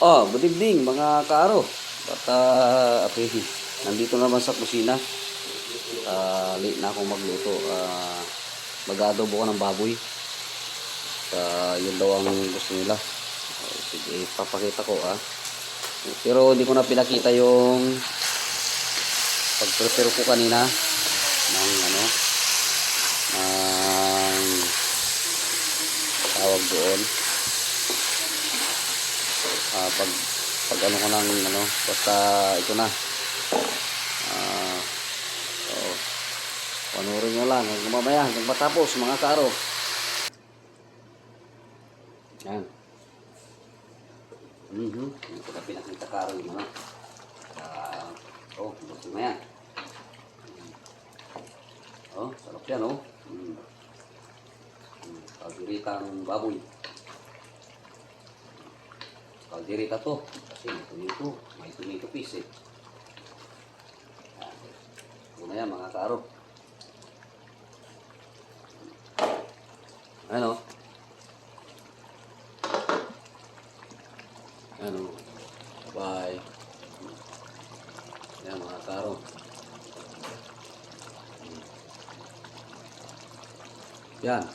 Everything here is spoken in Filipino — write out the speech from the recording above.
Oh, good evening mga kaaro. At nandito naman sa kusina. Late na akong magluto. Mag-adobo ko ng baboy. Yun daw ang gusto nila. Sige, papakita ko Pero hindi ko na pinakita yung pag-prepare ko kanina ng ng tawag doon. Pag ano ko ng basta ito na. So, panoorin nyo lang hanggang mamaya, hanggang matapos mga karo. Yan. Hindi ko na pinakita karo yung mga. Gusto na yan. Sarap yan Kalderitang baboy. Kalderita to. Kasi may tomato piece Ito na yan mga karo. Ano? Bye. Yan mga karo. Yan.